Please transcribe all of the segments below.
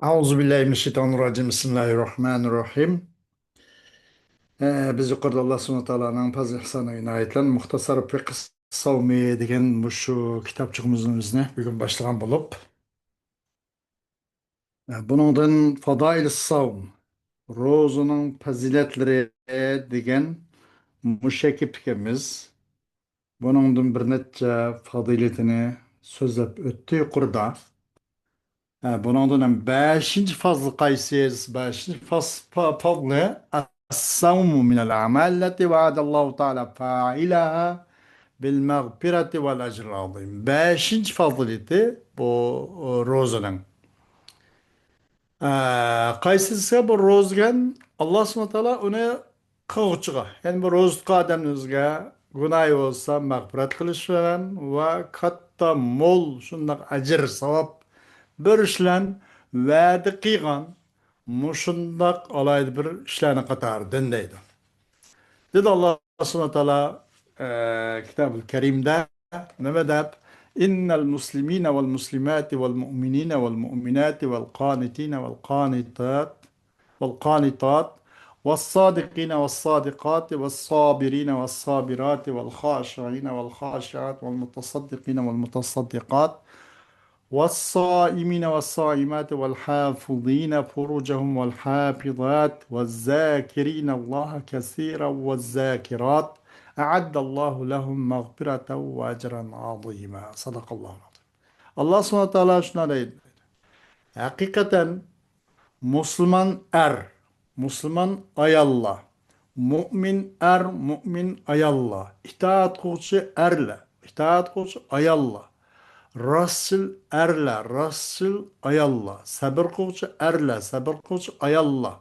Euzubillahimineşşeytanirracim. Bismillahirrahmanirrahim. Biz yuqorida Alloh subhanahu va taoloning fazl ihsoniga inoyatlan Muxtasar fiqh savmi degan shu kitobchig'imizni bugun boshlagan bo'lib, buningdan Fadail savm, ro'zaning fazilatlari degan mushakib fikimiz. Buningdan bir necha fazilatini so'zlab o'tdi yuqorida. Bundan hem 5. fazla qaysiz 5. fazla as-savmu minel a'mal lati vaadallahu ta'ala fa'ilaha bil mağfireti vel ecril azim. 5. fazileti bu rozanın. Qaysisi bu rozgan Allah subhanahu wa ta'ala onu qılğıçıga. Yani bu rozga adamımızga günah olsa mağfiret kılışılan ve katta mol şundak acır savap bir va'da qilgan mushundoq alaydi bir ishlarni qatoridan deydi. Dedi Alloh subhanahu va taolo Kitobul Karimda nima deb? Innal muslimina val muslimati val mu'minina val mu'minati val qanitina val qanitat والقانطات والصادقين والصادقات والصابرين والصابرات والخاشعين والخاشعات والمتصدقين والمتصدقات والصائمين والصائمات والحافظين فروجهم والحافظات والذاكرين الله كثيرا والذاكرات أعد الله لهم مغفرة وأجرا عظيما. صدق الله العظيم. Allah subhanahu teala şuna deydi. Hakikaten Müslüman Müslüman ayalla, mümin mümin ayalla, itaat kılçı erle, itaat kılçı ayalla. Rasul erle, Rasul ayalla. Sabır kılçı erle, sabır kılçı ayalla.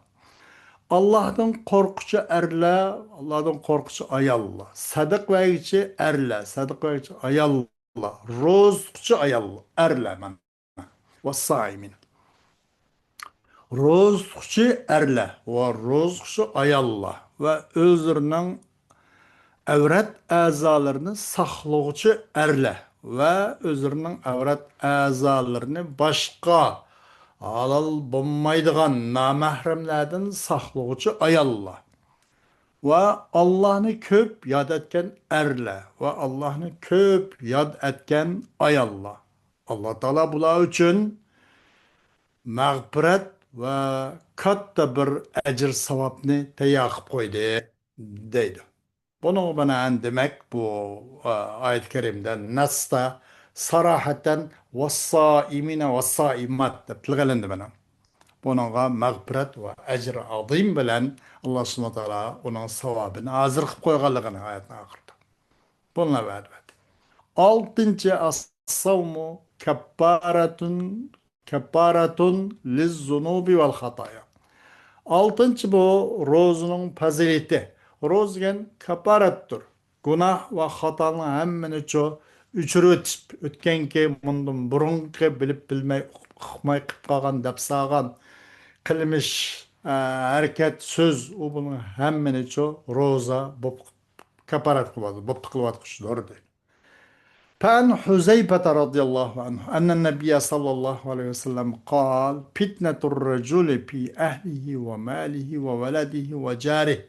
Allah'tan korkucu erle, Allah'tan korkucu ayalla. Sadık veyici erle, sadık veyici ayalla. Rozqçı ayalla, erle men. Ve saimin. Rozqçı erle ve rozqçı ayalla. Ve özlerinin avrat a'zolarini saqlovchi erlar va o'zlarining avrat a'zolarini boshqa halol bo'lmaydigan nomahramlardan saqlovchi ayollar va Allohni ko'p yod etgan erlar va Allohni ko'p yod etgan ayollar. Alloh taolo bular uchun mag'firat va katta bir ajr savobni tayyor qilib qo'ydi deydi. Bunu bana demek bu ayet-i kerimde Nas'ta sarahaten vessaimine vessaimat deb tilgalendi bana. Bununla mağfiret ve ecr azim bilen Allah subhanahu wa ta'ala onun savabını azır kılıp koyganlığını ayetin ahırda. Bununla verdi. Altıncı as-savmu kepparatun liz-zunubi vel hataya. Altıncı bu rozunun fazileti. Roz gen kaparattur. Günah ve hatanın hemmini ço üçürüp ötkenki bundan burunki bilip bilmey uqmay qıp qalgan dep sağan qilmish hareket söz o bunun hemmini ço roza bop kaparat kılmadı. Bop kılvat kuşlar değil. فعن حذيفة رضي الله عنه أن النبي صلى الله عليه وسلم قال فتنة الرجل في أهله وماله وولده وجاره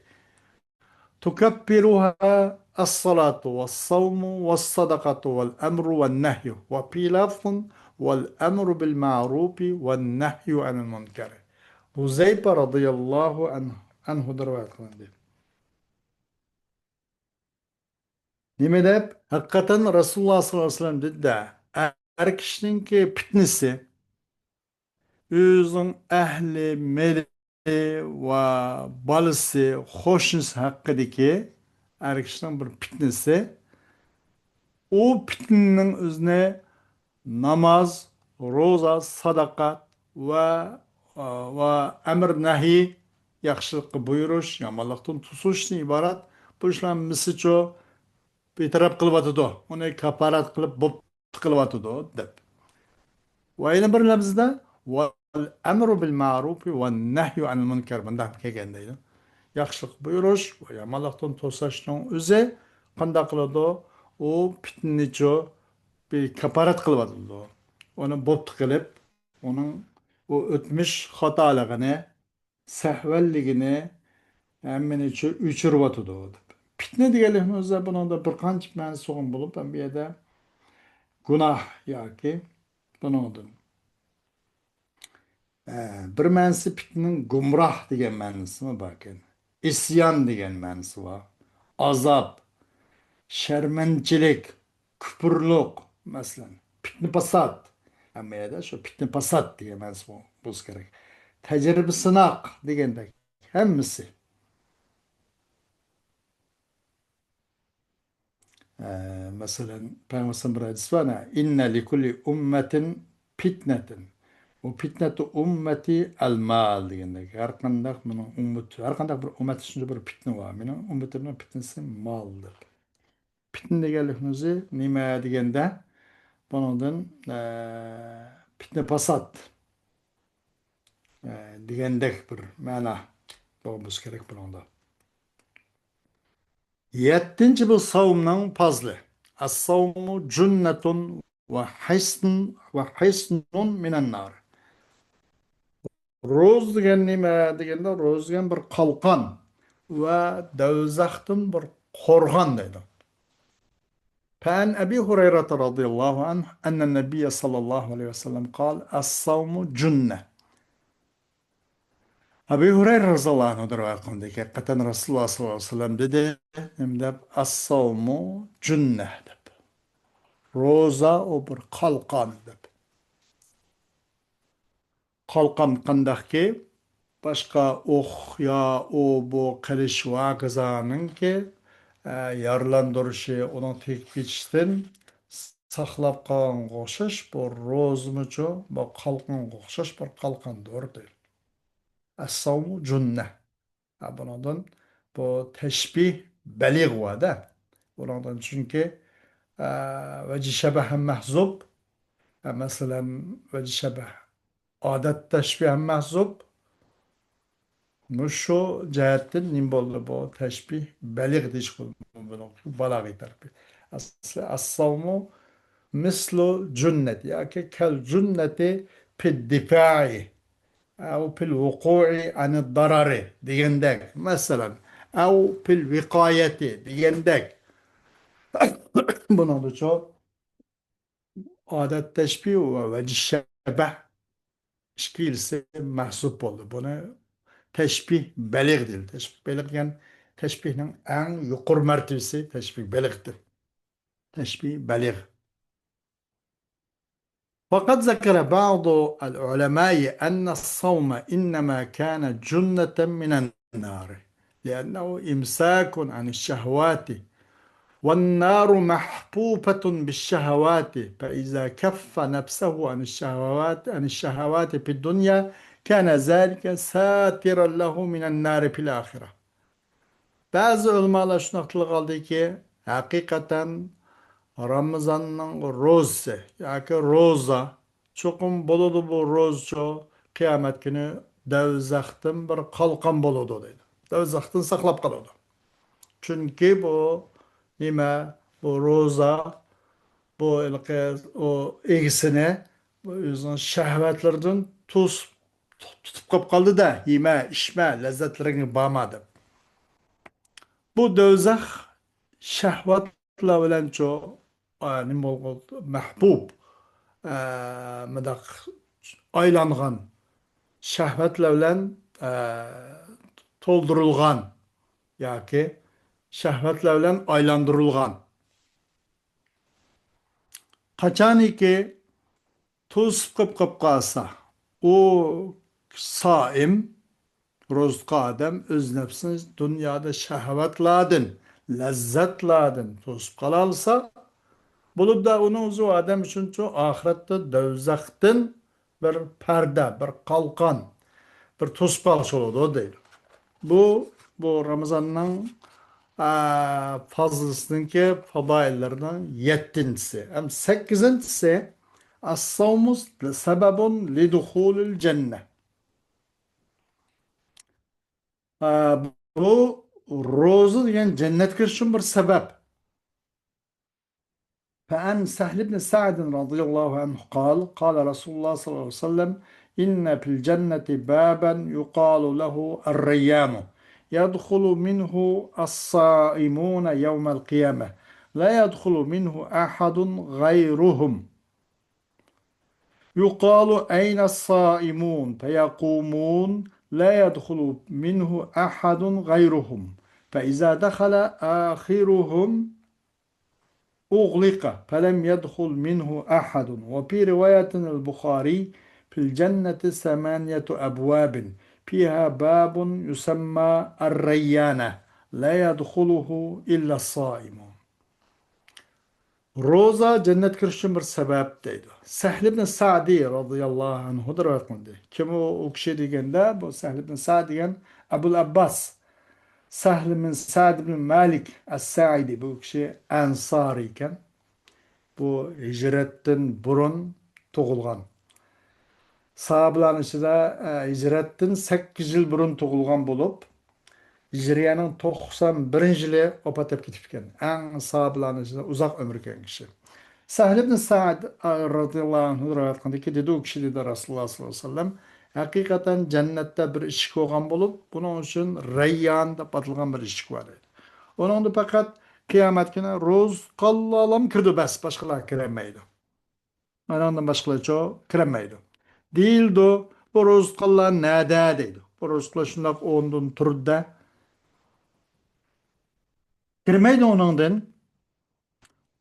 تكبرها الصلاة والصوم والصدقة والأمر والنهي وفي لفظ والأمر بالمعروف والنهي عن المنكر. حذيفة رضي الله عنه درواية قلندي. Demek hakikaten Resulullah sallallahu aleyhi ve sellem dedi de her kişinin ki fitnesi özün ehli, meli ve balısı, hoşnus hakkındaki her kişinin bir fitnesi o fitnenin özüne namaz, roza, sadakat ve emir nahi yaxşılıkı buyuruş, yamanlıktan tutuş ibaret. Bu işlem misli betaraf qilib uni kafarat qilib bo'p qilyotidi deb. Va yana bir lafzda val amru bil ma'ruf va nahyu anil munkar bunday kelgan deydi. Yaxshilik buyurish va yomonlikdan to'sashning o'zi qanday qiladi? U fitnachi bir kafarat qilyotidi. Uni bo'p qilib, uning o ötmüş hataligini, sehvelligini hemen üçürüp atıdı o. Fitne diyelim özde bunun da bir kanç ben soğun bulup ben bir yerde günah ya ki bunun bir mənisi fitnenin gumrah degan ma'nosi mi bor ekan? İsyan degan ma'nosi bor. Azob, sharmanchilik, kupurliq, masalan, fitna fasod. Hamma yerda shu fitna fasod degan ma'nosi bo'lsa kerak. Tajriba sinoq degandek hammasi. Mesela Peygamber bir hadis var ya, inne li kulli ummetin fitneten. O fitnetu ummeti el mal degende. Her kandak bunun ummet, her kandak bir ummet içinde bir fitne var. Benim ümmetimin fitnesi maldır. Fitne degenimizi nime degende bunun fitne pasat degendek bir mana olması gerek bunun. Yettinci bu savunmanın fazlı. As-savmu cünnetun ve hisnun minen nar. Roz degan nima deganda roz degan bir qalqon va do'zaxdan bir qo'rg'on deydi. فعن أبي هريرة رضي الله عنه أن النبي صلى الله عليه وسلم قال الصوم جنة. Abi Hureyre radıyallahu anh'dır rivayet kılındı ki hakikaten Resulullah sallallahu aleyhi ve sellem dedi hem de as-savmu cünneh dedi. Roza o bir kalkan dedi. Kalkan kandaki başka oh ya o bu kiliş vakızanın ki yarlandırışı onun tek geçişten saklap kalan koşuş bu rozmucu bu kalkan koşuş bir kalkan doğru değil. Es-savmu cünneh. Bundan bu teşbih belig var da. Bundan çünkü veci şebehem mehzub mesela veci şebeh adet teşbihem mehzub şu cihetten nim boldu bu teşbih belig diş bunu balagi tarafı. As-savmu mislu cünnet ya ki kel cünneti fid difa'i أو في الوقوع عن الضرر ديندك مثلا أو في الوقاية ديندك bunun da çok adet teşbih ve şebeh şekilse mahsup oldu. Bunu teşbih belig değil. Teşbih belig yani teşbihinin en yukarı mertebesi teşbih beligdir. Teşbih belig. وقد ذكر بعض العلماء أن الصوم إنما كان جنة من النار لأنه إمساك عن الشهوات والنار محفوفة بالشهوات فإذا كف نفسه عن الشهوات في الدنيا كان ذلك ساترا له من النار في الآخرة. Bazı ulamalar şuna kaldı ki hakikaten Ramazan'ın roze, yani roza, çokum boludu bu rozço, kıyamet günü devzaktın bir kalkan boludu dedi. Devzaktın saklap kalıyordu. Çünkü bu nime, bu roza, bu o egisine, bu yüzden şehvetlerden tutup kap kaldı da yeme, içme, lezzetlerini bağmadı. Bu devzak şehvetler bilen çok nima bo'ldi mahbub madaq aylangan shahvatlar bilan to'ldirilgan yoki shahvatlar bilan aylantirilgan qachoniki to'sib qolib qolsa u soim ro'zqa odam o'z nafsini dunyoda shahvatlardan lazzatlardan to'sib qololsa bulup da onun uzu adam için çok ahirette devzaktin bir perde, bir kalkan, bir tuzpak olur o değil. Bu Ramazan'ın fazlasındaki fadaillerden yettincisi. Hem sekizincisi as-savmus sebebun liduhulil cennet. Bu rozu yani cennet girişin bir sebep. فعن سهل بن سعد رضي الله عنه قال قال رسول الله صلى الله عليه وسلم إن في الجنة بابا يقال له الريان يدخل منه الصائمون يوم القيامة لا يدخل منه أحد غيرهم يقال أين الصائمون فيقومون لا يدخل منه أحد غيرهم فإذا دخل آخرهم أغلق فلم يدخل منه أحد وفي رواية البخاري في الجنة ثمانية أبواب فيها باب يسمى الريانة لا يدخله إلا الصائمون روزا cennet kirişin bir sebep deydi. Sahl ibn Sa'di radıyallahu anhudur aytganda. Kim o kişi degende bu Sahl ibn Sa'di degan Abul Abbas. Sahl ibn Sa'd ibn Malik as-Sa'idi bu kişi Ansari iken. Bu hicretten burun tug'ilgan. Sahabaların içinde hicretten 8 yıl burun tug'ilgan bulup Hijriyaning 91-yili vafot etib ketgan. Eng sahabaların içinde uzak ömür ko'rgan kishi. Sahl ibn Sa'd radıyallahu anh aytgandiki dedi o kishi dedi Rasululloh sollallohu alayhi vasallam haqiqatan jannatda bir eshik bo'lgan bo'lib, buning uchun Rayyan deb atalgan bir eshik bor edi. Onun faqat qiyomat kuni ro'z qallolam kirdi bas, boshqalar kirolmaydi. Ondan boshqalar kirolmaydi. Deyildi, bu ro'z qallar nada deydi. Bu ro'z qallar shundoq o'rnidan turdi. Kirmaydi onundan.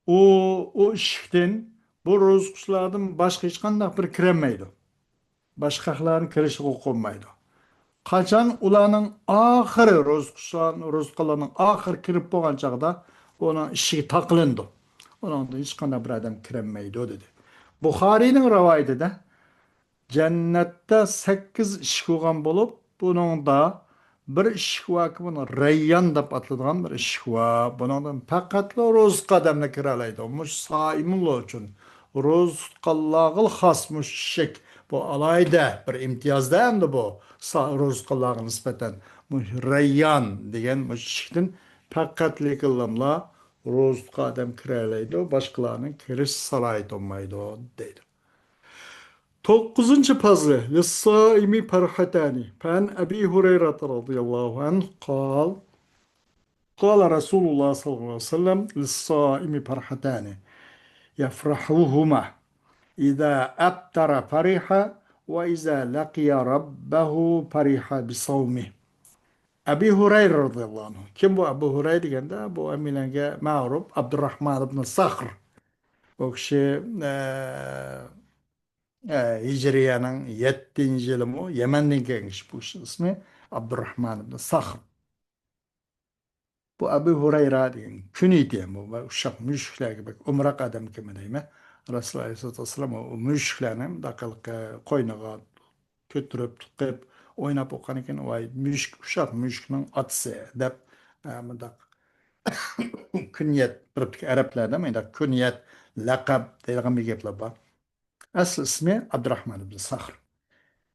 O eshikdan bu ro'z qushlardan boshqa hech qanday bir kirolmaydi. Boshqalarning kirishiga qo'ymaydi. Qachon ularning oxiri ro'zqalarning oxiri kirib bo'lgan chog'da uning eshigi taqilindi. Uningda hech qanday bir odam kirolmaydi dedi. Buxoriyning rivoyatida jannatda 8 eshik bo'lgan bo'lib, buningda bir eshik va buni Rayyan deb ataladigan bir eshik va buningdan faqat ro'zqa odamlar kira oladi. Mush soimlar uchun ro'zqallarga xos mush eshik bu alayda bir imtiyozda endi bu ro'zqallarga nisbatan mush Rayyan degan mush eshikdan faqat lekinlar ro'zqa odam kira oladi, boshqalarning kirish salohiyati olmaydi deydi. Dokuzuncu fazlı. Lissaimi farhatani. Fen Ebi Hureyre radıyallahu anh kal. Kal Resulullah sallallahu aleyhi ve sellem lissaimi farhatani. Yafrahuhuma. İza abtara fariha ve iza laqiya rabbahu fariha bisavmih. Ebi Hureyre radıyallahu anh. Kim bu Ebu Hureyre degende? Bu emilenge mağrub Abdurrahman ibn Sakhr. O kişi Hicriye'nin 7. yılı mı? Yemen'den gelmiş bu işin ismi Abdurrahman ibn Sakhr. Bu Ebu Hureyre diyen künü diyen bu uşak müşrikler gibi umrak adam kimi deyme. Resulullah Aleyhisselatü Vesselam o müşriklerin dakalık koynağa kötürüp tıkıp oynap okan iken o uşak müşrikinin atısı dep künyet bir Araplarda mı künyet lakab deyilgen bir gepler var. Asıl ismi Abdurrahman ibn Sakhr.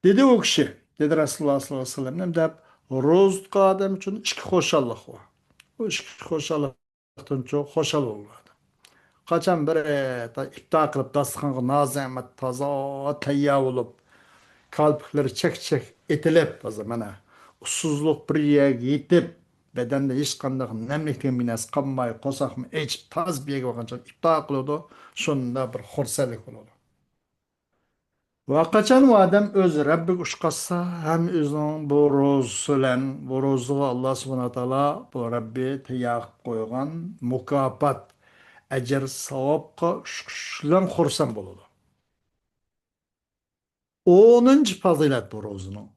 Dedi o kişi, dedi Resulullah sallallahu aleyhi ve sellem, deb ro'zqa odam uchun ichki xo'shallik bor. Bu ichki xo'shallikdan çok xo'shal bo'ladi. Qachon bir iftor qilib dasturxonga nozamat toza tayyor bo'lib, kalpiklari chak-chak etilib, mana ussuzlik bir yerga yetib, bedanda hech qanday namlikdan binas qolmay, qo'saqmi ichib, toz bir yerga bo'lgancha iftor qiladi, shunda bir xursandlik bo'ladi. Vaqaçan o adam öz Rabbi uşqassa hem özünün bu rozulan, bu rozuğa Allah subhanahu wa ta'ala bu Rabbi tiyaq koygan mukafat, ecir, savabqa şulan xursan boludu. 10. fazilet bu rozunun.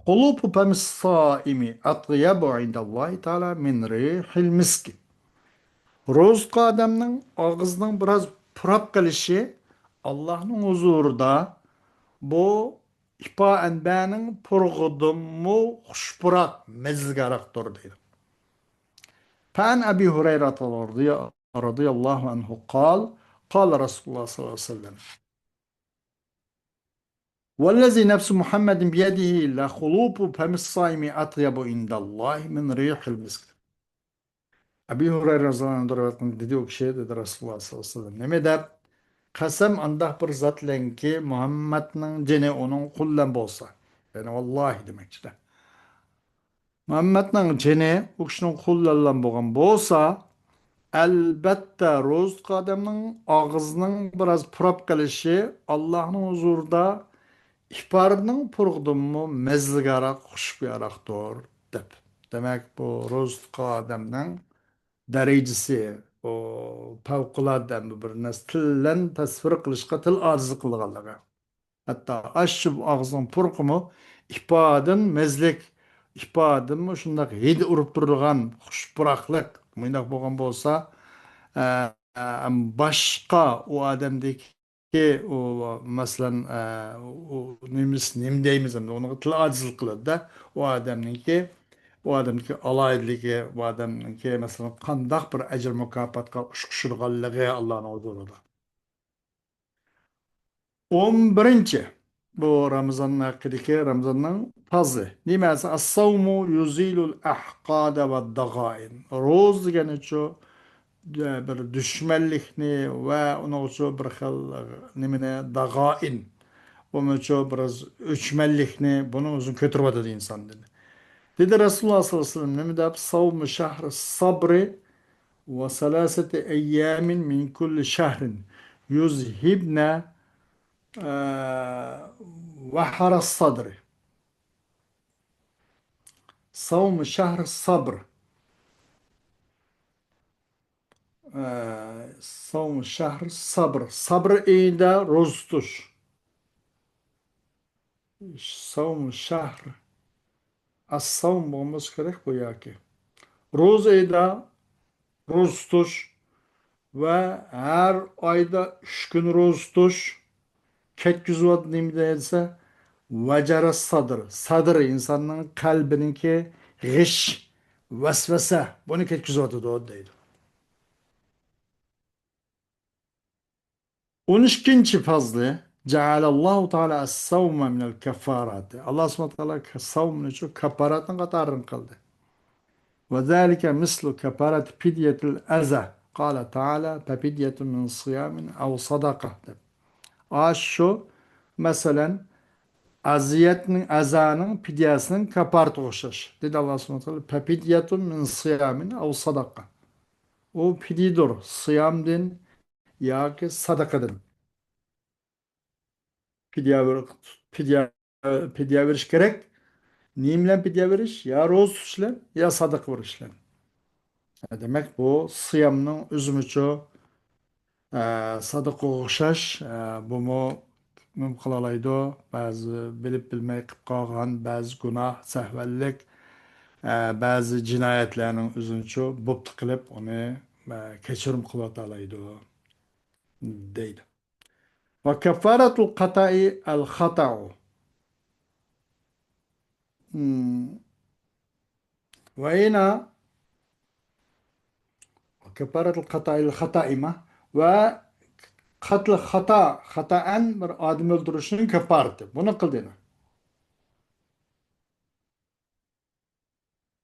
Kulubu pemis saimi atyabu indallahi ta'ala min rihil miski. Rozqa adamның ağzının biraz purap kılışı Allah'ın huzurunda bu ifa-enbenin purgudumu huşpurak, mezgaraktur deydi. Fen Ebi Hureyre radıyallahu anhu kal Resulullah sallallahu aleyhi ve sellem. وَالَّذِي نَفْسُ مُحَمَّدٍ بِيَدِهِ لَخُلُوبُ فَمِ الصَّائِمِ أَطْيَبُ عِنْدَ اللّٰهِ مِنْ رِيحِ الْمِسْكِ. Ebi Hureyre radıyallahu anh dedi o kişiye dedi Resulullah sallallahu aleyhi ve sellem. Ne der? qasam andaq bir zatlanki Muhammadning jini onun qullan bo'lsa. Yani vallahi demekçiler. Muhammadning jini u kishining qo'llangan bo'lgan bo'lsa, albatta ro'zq odamning og'zining biroz purab qilishi Allohning huzurida ifarning purg'dimi mezligaroq xushbiyaroqdir deb. Demak, bu ro'zq odamning darajasi o favqulodda bir narsa tillan tasvir qilishga til ojiz qilganligi. Hatto ashib og'zning purqimi ifodan mezlik ifodan shundoq hid urib turgan xushpuroqlik bundoq bo'lgan bo'lsa e, e, boshqa u odamdagi u masalan nemiz nim deymiz endi uni til ojizlik qiladida u odamniki u odamniki aloyidligi u odamniki masalan qandoq bir ajr mukofotga ushqishirganligi Allohning huzurida. 11. Bu Ramazan'ın hakkındaki Ramazan'ın fazı. Nimesi? As-savmu yuzilul ahqada ve dagain. Roz degeni şu bir düşmanlikni ve onu şu bir xil nimene dagain. Onu şu biraz öçmellikni bunun uzun kötürüp adı insan dedi. Dedi Resulullah sallallahu aleyhi ve sellem ne de savmu şahri sabri ve salaseti eyyamin min kulli şahrin yuzhibne وحر الصدر صوم شهر الصبر صوم شهر الصبر صبر إيدا روزتوش صوم شهر الصوم olması gerek bu yaki. Roz ayda roz tutuş ve her ayda 3 gün roz tutuş. Ketküzü neydi ise vacara sadır. Sadır insanın kalbininki gış, vesvese. Bunu ketküzü adı o deydi. 12. fazlı Cealallahu Teala es-savme minel kefarati. Allah subhanahu teala savmunu şu kefaratın katarını kıldı. Ve zâlike mislu kefarati fidyetil eza. Kâle Teala fefidyetun min siyamin ev sadaka. Şu mesela aziyetin azanın fidyasının kapartı okşaş. Dedi Allah subhanahu teala fefidyetun min siyamin ev sadaka. O fididur. Siyam din ya ki sadaka din. Fidye, fidye, fidye veriş gerek. Neyimle fidye veriş? Ya roz tutuşlan ya sadık verişlen. Demek bu sıyamның üzümüçü sadık okşaş bu mu mümkün bazı bilip bilmey kıp kalgan bazı günah, sehvellik bazı cinayetlerinin üzümüçü buptu kılıp onu keçirim kılat alaydı deydi. Ve kefaratul katai el hata'u. Ve yine kefaretul hata'il hata'ime ve katl hataen bir adam öldürüşünün kefareti. Bunu kıldığını.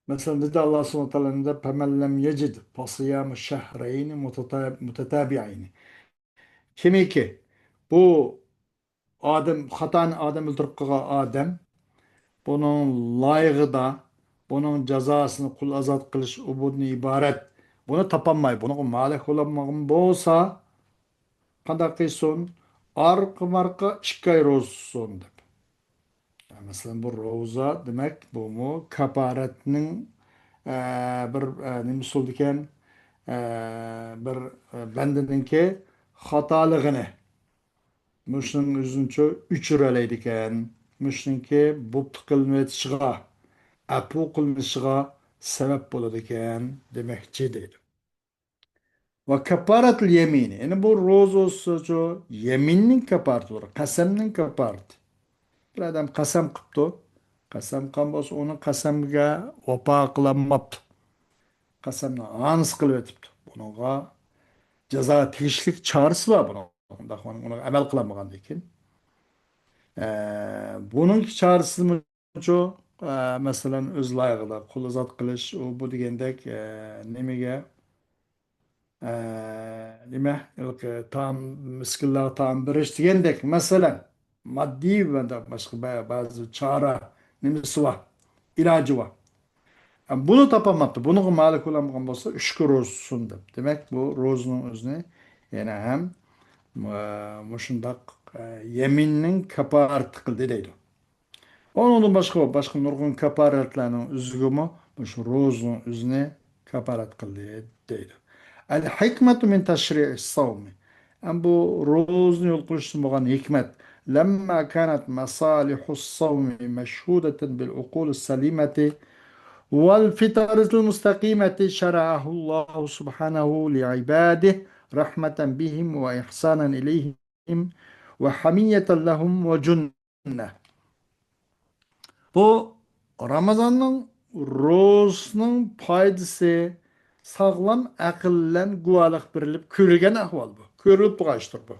Mesela dedi Allah subhanahu teala'nın da فَمَنْ لَمْ يَجِدْ فَصِيَامُ الشَّهْرَيْنِ مُتَتَابِعَيْنِ. Kimi ki bu adam öldürüp kılan adam bunun layığı da bunun cezasını kul azat kılış ubudun ibaret. Bunu tapanmay. Bunu malik olanmağın bolsa qanday qilsin arqa marqa 2 ay ro'za tutsin deb. Masalan bu ro'za demak bu mu kaparatning bir nima usul ekan bir bandaninki xatoligini mushuning o'zincha o'chiralaydi ekan mushningki bu qilmaytishiga apu qilinishiga sabab bo'ladi ekan demakchi deydi. Ve kefaratul yemini. Yani bu roz olsa şu yeminin kefareti olur. Kasemnin kefareti. Bir adam kasem kıptı. Kasem kan bolsa onu kasemga opa kılanmaptı. Kasemni ans kılıp etipti. Bununla ceza tegişlik çağrısı var bunun. Onu emel kılanmagan ekan. Bunun çağrısı mı şu mesela öz layığıda kul zat kılış o bu degendek nemege nima taom miskinlarga taom berish degandek masalan moddiy va boshqa ba'zi chora nimasi bor, iloji bor. Buni topolmabdi. Buni ma'lum qilolmagan bo'lsa, 3 kun ro'za tutsin deb. Demak, bu ro'zaning o'zini yana ham mushundaq yeminning kafarat qildi deydi. Onun boshqa nurg'un kafaratlarning uzugimi shu ro'zaning o'zini kafarat qildi deydi. Al hikmatu min tashri'is savmi. Bu ro'zni yo'l qo'yishdan bo'lgan hikmat. Lamma kanat masalihus savmi mashhudatan bil uqulis salimati والفطرة المستقيمة شرعه الله سبحانه لعباده رحمة بهم وإحسانا إليهم وحمية لهم وجنة. Bu Ramazan'ın rozunun paydası sağlam akıllen guvalık birilip körülgen ahval bu. Körülüp buğaçtır bu.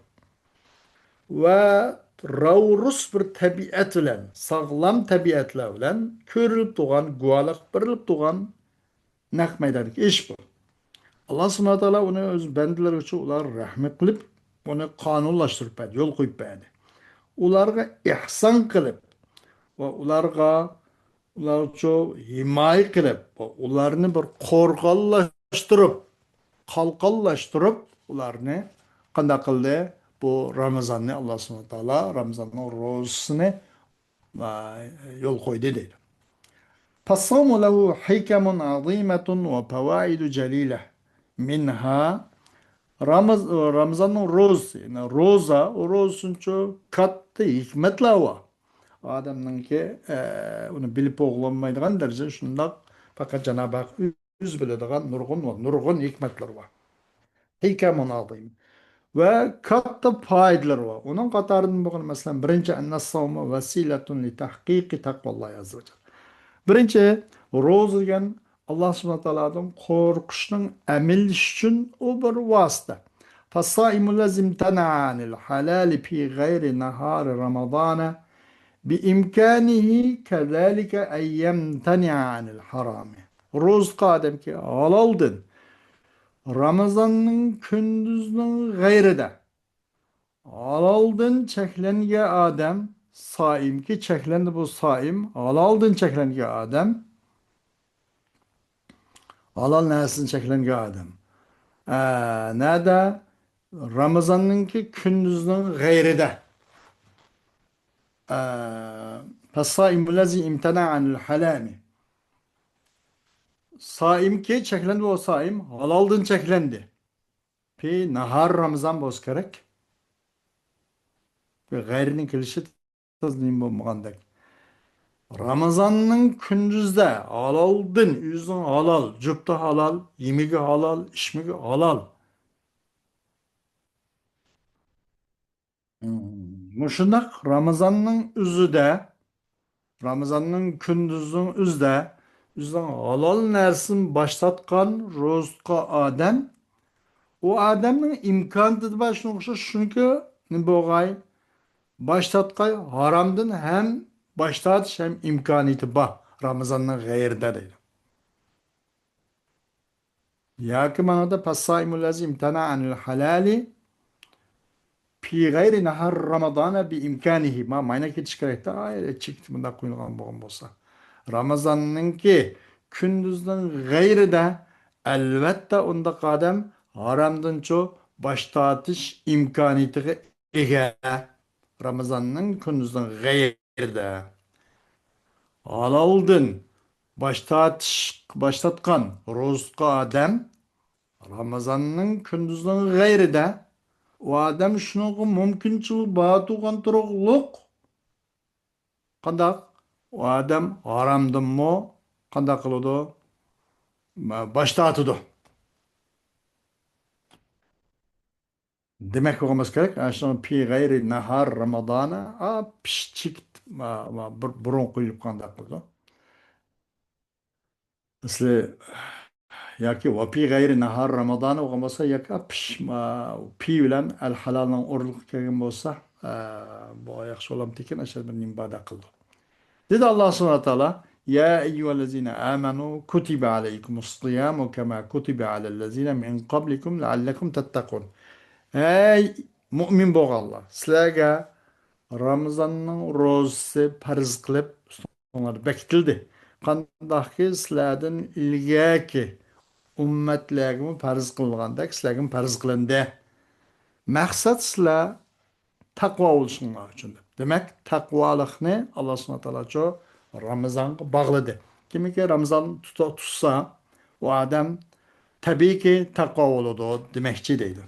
Ve ravrus bir tabiat bilen, sağlam tabiatlar bilen körülüp doğan, guvalık birilip doğan naq meydanlık iş bu. Allah subhanahu wa ta'ala onu öz bendileri için ular rahmet kılıp onu kanunlaştırıp bedi, yol koyup bedi. Ularga ihsan kılıp ve ular için himaye kılıp ularını bir korgallaştırıp kalkallaştırıp ularını kanda kıldı bu Ramazan'ı Allah subhanahu wa ta'ala Ramazan'ın rozusunu yol koydu dedi. فالصوم له حكم عظيمة وفوائد جليلة منها Ramazan'ın rozu, yani o rozun çok katı hikmetler var. Adamın ki onu bilip oğlanmaydıgan derece şundak fakat Cenab-ı Hak yüz bilediğin nurgun hikmetler var. Hikemun azim. Ve katta faydalar var. Onun katarının bugün mesela birinci enne savmu vesiletun li tahkiki takvallahi azze ve celle. Birinchi, ro'za degan Alloh subhanahu va taolodan qo'rqishning amilish uchun u bir vosita. فالصائم الذي امتنع عن الحلال في غير نهار رمضان بإمكانه كذلك أن يمتنع عن الحرام. Ro'za odamki halaldan Ramazanning kunduzning g'ayrida halaldan cheklangan odam saimki cheklandi bu saim halaldan cheklangan odam halal narsadan cheklangan odam nada Ramazanninki kunduzning g'ayrida فالصائم الذي امتنع عن الحلال saimki cheklandi o saim halaldan cheklandi fi nahar Ramazan bo'lishi kerak ve g'ayrining kelishi tazmin bo'lmagandek Ramazan'ın gündüzde halaldan, yüzün halal, cüpte halal, yemeği halal, içmeği halal. Muşundak Ramazan'ın üzüde, Ramazan'ın gündüzün yüzden halal nersin başlatkan rozka adem, o adamın imkanı dedi başına okşa çünkü ne boğay başlatkay haramdın hem başlat hem imkaniyeti bah Ramazan'ın gayrıda değil. Ya ki manada fassaimul lezi imtana anil halali fi gayri nahar Ramazana bi imkanihi ma mayna ki çıkarak da ayet çıktı bunda koyulgan boğum bolsa. Ramazan'ın ki kündüzden gayrıda elbette onda kadem haramdın ço başlatış imkaniyeti ege. Ramazan'ın gündüzden gayrıda halaldan başlatkan rozqa adam Ramazan'ın gündüzden gayrıda o adam şunu mümkünçülük bağıtuğun turuqluq kandak o adam haramdan mı kandak kılıdı başlatıdı. Demek olması gerek. Aslında pi gayri nahar Ramazan'a pişçik burun koyup kandak kıldı. Mesela yaki ve pi gayri nahar Ramazan'a olmasa yaka piş pi bilen el halalın orluk kelgen bolsa bu yaxşı olam tekin aşağı bir nimbada kıldı. Dedi Allah subhanahu wa ta'ala يا أيها الذين آمنوا كتب عليكم الصيام كما كتب على الذين من قبلكم لعلكم تتقون. Ey mümin boğallar. Sizlerge Ramazanның rozысы farz qilib onlar bekitildi. Qandaqki sizlardan ilgaki ummatlarga farz qilgandek sizlarga farz qilindi. Maqsad sizlar taqvo olishinglar uchun. Demak, taqvolikni Alloh subhanahu va taolo cho Ramazonga bog'ladi. Kimiki Ramazon tutsa, u odam tabiiyki taqvo bo'ladi demakchi deydi.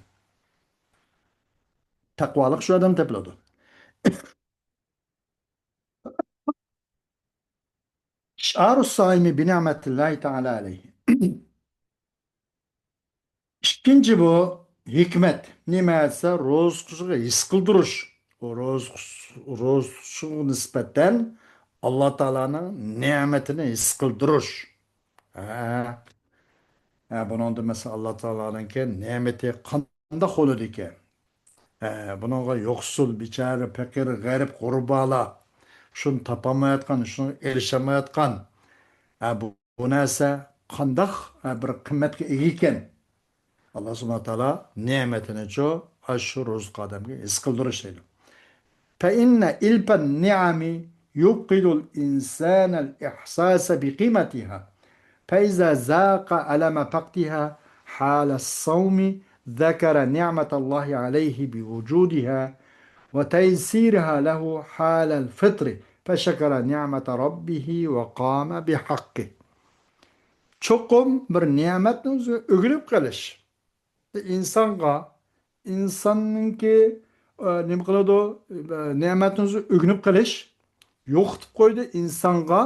Taqvolik shu odam topiladi. Şiaru saimi bi ni'metillahi teala aleyhi. İkinci bu hikmet. Nimetse rozqusunu his qildirish. O rozqusuna nisbeten Allah Teala'nın nimetini his qildirish. Ha, bunun da mesela Allah Teala'nınki nimeti qanday qo'lida ekan. Bununla yoksul, bichara, fakir, g'arib, qurbalar shuni topolmayotgan, shuni erisholmayotgan. Bu narsa qanday bir qimmatga ega ekan. Allah subhanahu wa ta'ala nimetini çoğu aşırı rızık adamı iskıldırır şeyler. فإن إلب النعم يوقظ الإنسان الإحساس بقيمتها فإذا ذاق ألم فقدها حال الصوم ذكر نعمة الله عليه بوجودها وتيسيرها له حال الفطر فشكر نعمة ربه وقام بحقه. Çokum bir nimetinizi ögülüp kalış. İnsonga insonningki nima qiladi ne'matni o'rganib qilish yo'qitib qo'ydi insonga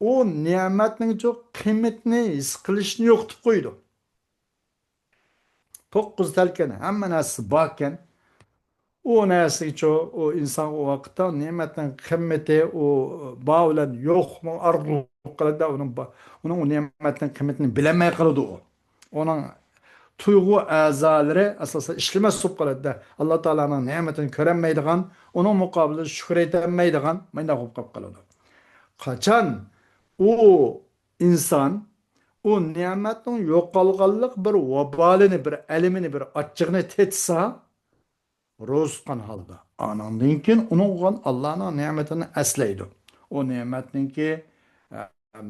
u ne'matning qiymatini his qilishni yo'qitib qo'ydi. To'qqiz talkan hamma narsa bor ekan u narsaga u inson u vaqtda ne'matning qimmati u bor bilan yo'qni arg'uq qiladi uning u ne'matning qiymatini bilmay qoladi u. Uning tuyg'u a'zolari asosan ishlamas bo'lib qoladi. Alloh taolaning ne'matini ko'rolmaydigan, uning muqobilida shukr etolmaydigan mana bo'lib qoladi. Qachon u inson u ne'matning yo'qolganlik bir vabolini, bir alamini, bir achchig'ini tetsa, ro'zqan holda. Anandan keyin uning Allohning ne'matini aslaydi. O ne'matningki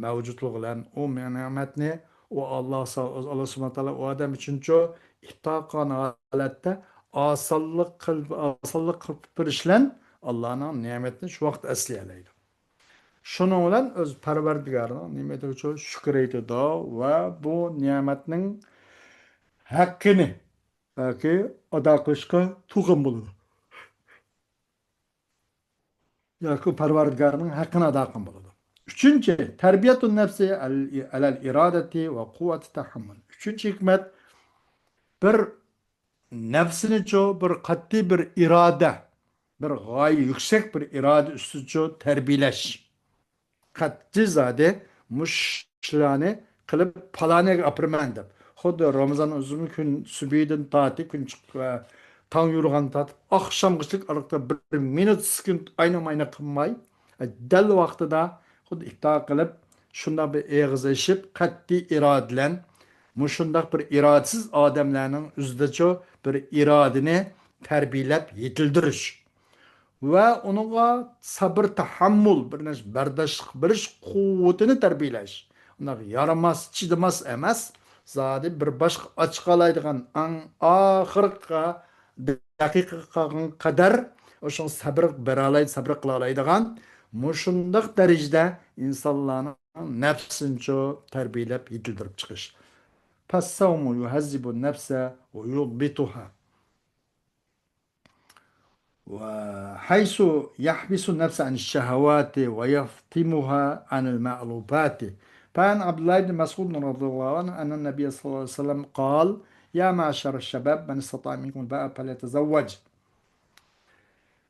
mavjudligi bilan u ne'matni o Allah subhanahu wa ta'ala o adam için çok ihtaqan halatda osonlik qilib birishlan Allohning ne'matini shu vaqt aslayoladi. Shuning bilan o'z Parvardigorining ne'matiga çok shukr aytadi va bu ne'matning haqqini yoki ado qilishga to'g'ri bo'ladi. Yoki Parvardigorining haqqini ado qilgan bo'ladi. Üçüncü, terbiyetun nefsi alel iradeti ve kuvveti tahammül. Üçüncü hikmet, bir nefsini bir kat'i bir irade, bir gaye yüksek bir irade üstü terbiyeleş. Kat'i zade muşlani kılıp palane apırmen deb. Xuddi Ramazan uzun gün sübiyden taati gün tan yurgan taat akşamgıçlık arada bir minut sekund ayna kılmay. Dal vaqtida xuddi iftar qilib shunda bir eg'izlashib qat'iy iroda bilan mushundaq bir irodasiz odamlarning o'zidacho bir irodani tarbiyalab yetildirish va unga sabr tahammul bir narsa bardoshlik berish quvvatini tarbiyalash. Unaqa yaramas chidamas emas, zodi bir boshqa och qolaydigan oxirgi daqiqaga qadar o'sha sabr beralaydi, sabr qila oladigan mushundaq darajada insonlarning nafsini tarbiyalab yetildirib chiqish. Passavmu yuhazzibu nafsa va yudbituha. وحيث يحبس النفس عن الشهوات ويفطمها عن المألوفات. فعن عبد الله بن مسعود رضي الله عنه أن النبي صلى الله عليه وسلم قال: يا معشر الشباب من استطاع منكم الباءة فليتزوج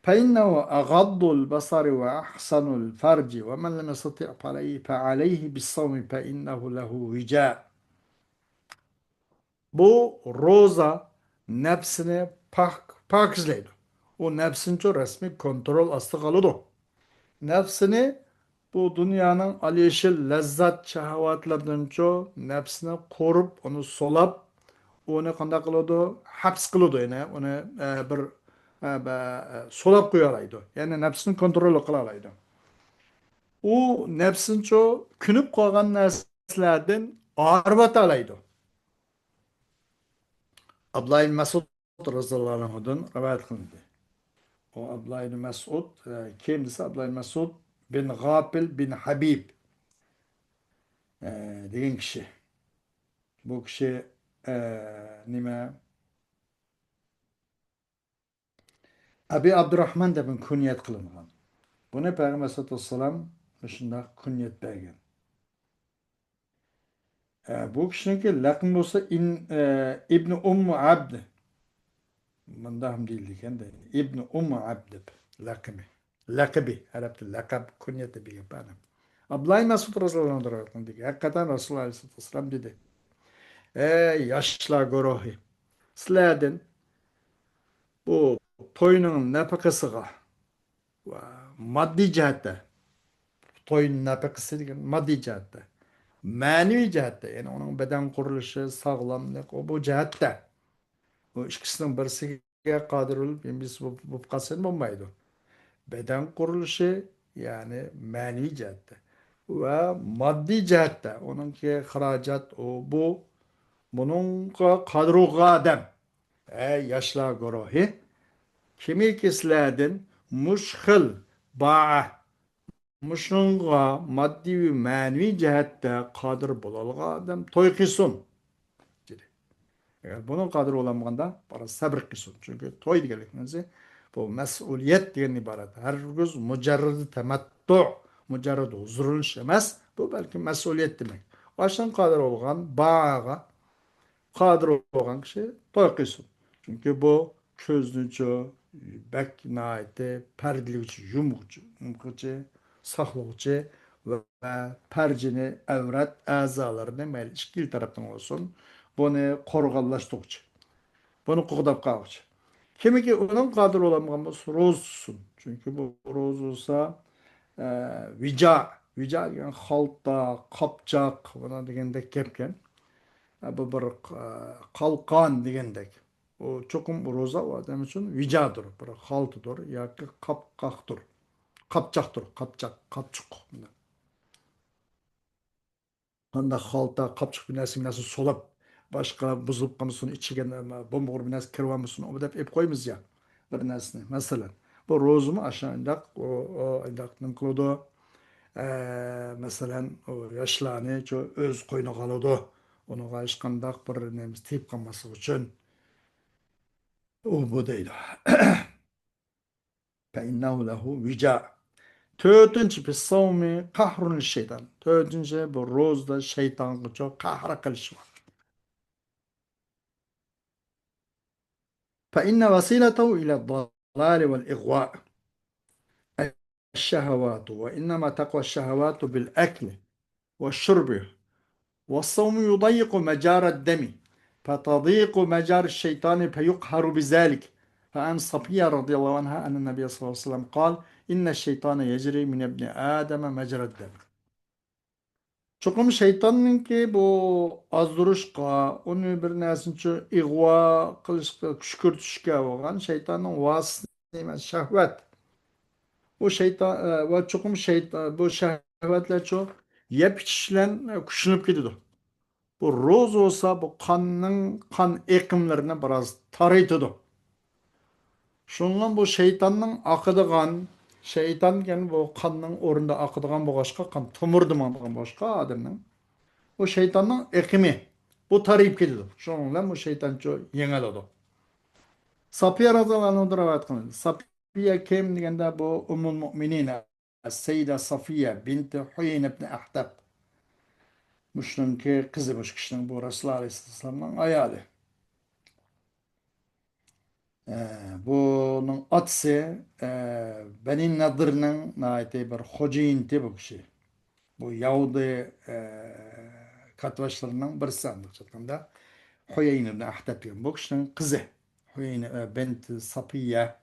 فإنه أغض البصر وأحسن الفرج ومن لم يستطع فعليه بالصوم فإنه له وجاء. Bu roza nefsini pakizleydi. O nefsin çok resmi kontrol astı kalıdı. Nefsini Bu dünyanın alyeşil lezzat şehavatlaridan çok nefsini korup, onu solap, onu qanday qiladi? Habs qiladi, yani onu bir solab qo'ya oladi. Ya'ni nafsini kontrol qila oladi. U nafsincha kunib qolgan narsalardan arbat oladi. Abdullah ibn Mas'ud radhiyallohu anhudan rivoyat qilindi. O Abdullah ibn Mas'ud kim desa Abdullah ibn Mas'ud bin Gafil bin Habib degan kishi. Bu kishi nima? Abi Abdurrahman deb kunyat qilingan. Buni Payg'ambar sollallohu alayhi vasallam shunday kunyat bergan. Bu kishiniki laqim bo'lsa Ibn Abd. Bunda ham deyildi ekanda. Ibn Abd deb laqimi. Laqabi, arab tilida laqab kunyati degan. Abdullah Mas'ud roziyallohu anhu dedi. Haqiqatan Rasululloh sollallohu alayhi vasallam dedi. Ey yoshlar guruhi, sizlardan bu to'yning nafaqasiga va moddiy jihatda, to'yning nafaqasi degan moddiy jihatda, ma'naviy jihatda, ya'ni uning badan qurilishi, sog'lomlik, bu jihatda, bu ikkisining birisiga qodir bo'lib, biz bu qilsa bo'lmaydi. Badan qurilishi, ya'ni ma'naviy jihatda va moddiy jihatda, uningki xarajat, bu buningga qadruga odam. Ey yoshlar guruhi, kimiki sizlardan mushkil ba'a mushunga moddiy va ma'naviy jihatda qodir bo'lgan odam to'y qilsin dedi. Agar bunun qodir bo'lmaganda biraz sabr qilsin. Chunki to'y deganimiz bu mas'uliyat degan iborat. Hargiz mujarrad tamattu, mujarrad huzurlanish emas, bu balki mas'uliyat demak. Boshdan qodir bo'lgan ba'a qodir bo'lgan kishi to'y qilsin. Chunki bu ko'zningcha bak naite perdelovchi, yumg'uchi, saqlovchi va farjini, avrat a'zolarini mayli ikki tarafdan olsun, buni qo'rg'onlashtiruvchi, buni qo'g'dab qoluvchi. Kimiki uning qodir bo'lmagan bo'lsa, ro'za tutsin. Chunki bu ro'za bo'lsa, e, vija, vija degan xalta, qopchoq, buna degandek gapkan. Bu bir qalqon degandek. O cho'qim ro'za u odam uchun vijadir, bir xaltidir yoki qopqoqdir. Qopchoqdir, qopchoq, qopchuq. Qanda xalta, qopchuq bir narsa solab, boshqa buzilib qolmasin, ichiga bomba bir narsa kirib olmasin, u deb ep qo'ymiz ya bir narsani. Masalan, bu ro'zimi ashundaq undaq nim qiladi. Masalan, o yoshlarni o'z qo'yniga oladi. Unuga hech qandaq bir nemiz tep qolmasligi uchun u bu deydi. فإنه له وجاء. Dördüncü bir savmi kahrun şeytan. Dördüncü bu rozda şeytan çok kahra kılışı var. فإن وسيلته إلى الضلال والإغواء الشهوات وإنما تقوى الشهوات بالأكل والشرب والصوم يضيق مجار الدم فتضيق مجار الشيطان فيقهر بذلك فعن صفية رضي الله عنها أن النبي صلى الله عليه وسلم قال إن الشيطان يجري من ابن آدم مجرى الدم. Çokum şeytanınki bu azdırışqa, onu bir nəsinçə iğva qılışqa, küşkürtüşqa olğan şeytanın vasıtası emas, şəhvət. O şeytan ve çokum şeytan bu şəhvətlər çox yep içişlən küşünüb gidiyor. Bu roz olsa bu kan ekimlerini biraz taraytıdı. Şundan bu şeytanın akıdıgan, şeytan gen bu kanın orunda akıdıgan bu başka kan tumurduman başka adamın. O şeytanın ekimi. Bu tarayıp gidiyor. Şundan bu şeytan çok yengel oldu. Safiye radıyallahu anh'ı rivayet kılındı. Safiye kim degende bu Ummul Mu'minine Seyyide Safiye binti Huyeyne ibn Ahtab. Müşrünki kızı bu kişinin bu Resulullah Aleyhisselam'ın ayali. Bunun atısı Beni Nadir'nin naiti bir hocayinti bu kişi. Bu Yahudi katvaşlarından birisi anlatacağında Huyeyne ibn Ahtab diyor. Bu kişinin kızı. Huyeyne binti Safiye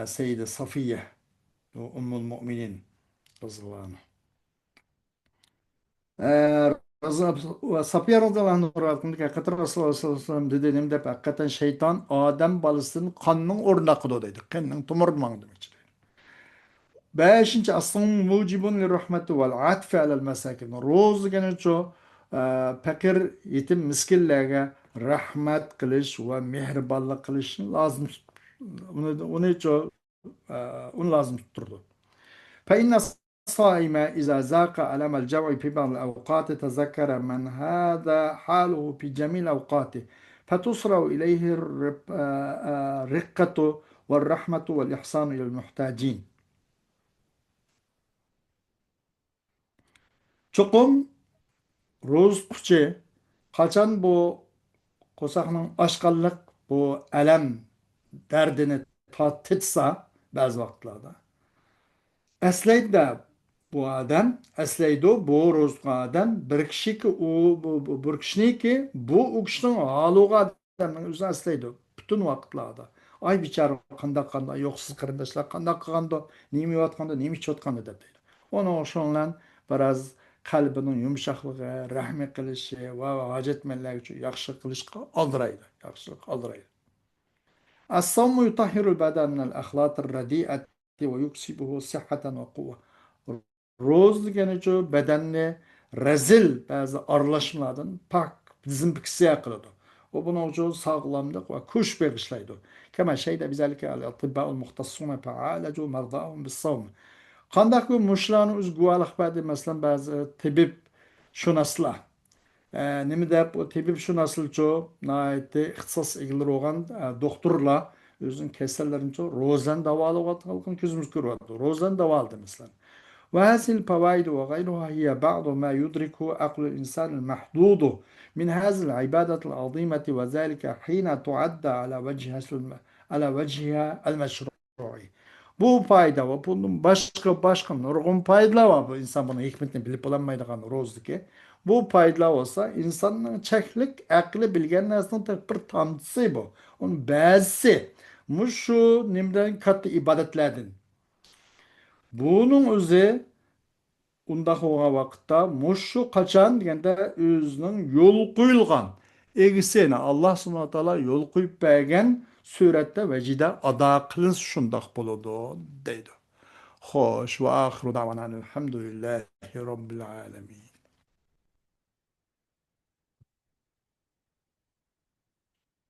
Seyyide Safiye Ummul Mu'minin. Razıyallahu anh. Ve Safiye radıyallahu anh hakkında hakikaten Resulullah sallallahu aleyhi ve sellem dediğimde hakikaten şeytan Adem balısının kanının orunda kıdı dedi. Kanının tumurmandı. Beşinci aslan mucibun li rahmeti vel atfi alel mesakin. Roz gene ço fakir yetim miskinlerge rahmet kılış ve mihribanlık kılış lazım. Onu ço onu lazım tutturdu. فإن الصائم إذا ذاق ألم الجوع في بعض الأوقات تذكر من هذا حاله في جميع أوقاته فتصرع إليه الرقة والرحمة والإحسان إلى المحتاجين. Çokum roz kuchi qachon bu qo'saqning oshqanliq bu alam dardini tatitsa ba'zi vaqtlarda eslaydi bu odam eslaydi bu ro'zg'or odam bir kishiki bir kishiniki bu kishining holiga odamning o'zini eslaydi butun vaqtlarda ay bechora qanday yo'qsiz qarindoshlar qanday qilgandi nima yeyotgandi nima ichayotgandi deb deydi uni o'shanlan biroz qalbining yumshoqligi rahmi qilishi va hojatmanlar uchun yaxshi qilishga oldiraydi yaxshilik oldiraydi. الصوم يطهر البدن من الأخلاط الرديئة ويكسبه صحة وقوة. Roz degenici bedenni rezil bazı arlaşmalardan pak dezinfeksiya kıldı. O bunun için sağlamlık ve kuş bağışlaydı. Kema şeyde bizalike al-atibba'ul muhtassuna fa'alacu merdahum bis-savm. Qandaq bu muşlarını öz guvalık badi mesela bazı tabip şunaslar. Nima deb bu tabiipshunoslarcha nihoyatda ixtisos egalari bo'lgan doktorlar o'zining kasallarini ro'zani davolayotganligini ko'zimiz ko'ryapti. Ro'zani davoladi masalan. وهذه الفوائد وغيرها هي بعض ما يدركه عقل الإنسان المحدود من هذه العبادة العظيمة وذلك حين تعد على وجهها المشروعي. Bu fayda ve bunun başka nurgun faydalar var. Bu insan bunun hikmetini bilip olamaydıgan rozdaki. Bu faydalar olsa insanın çeklik aklı bilgen nesinin tek bir tanıtısı bu. Onun bazısı şu nimden katı ibadetlerden. Bunun özü undaq olған vaqtda muşu qachon deganda o'zining yo'l qo'yilgan egisini Alloh subhanahu va taolo yo'l qo'yib bergan suratda vajida ado qilinish shundoq bo'ladi deydi. Xo'sh va oxiru davana alhamdulillahi robbil alamin.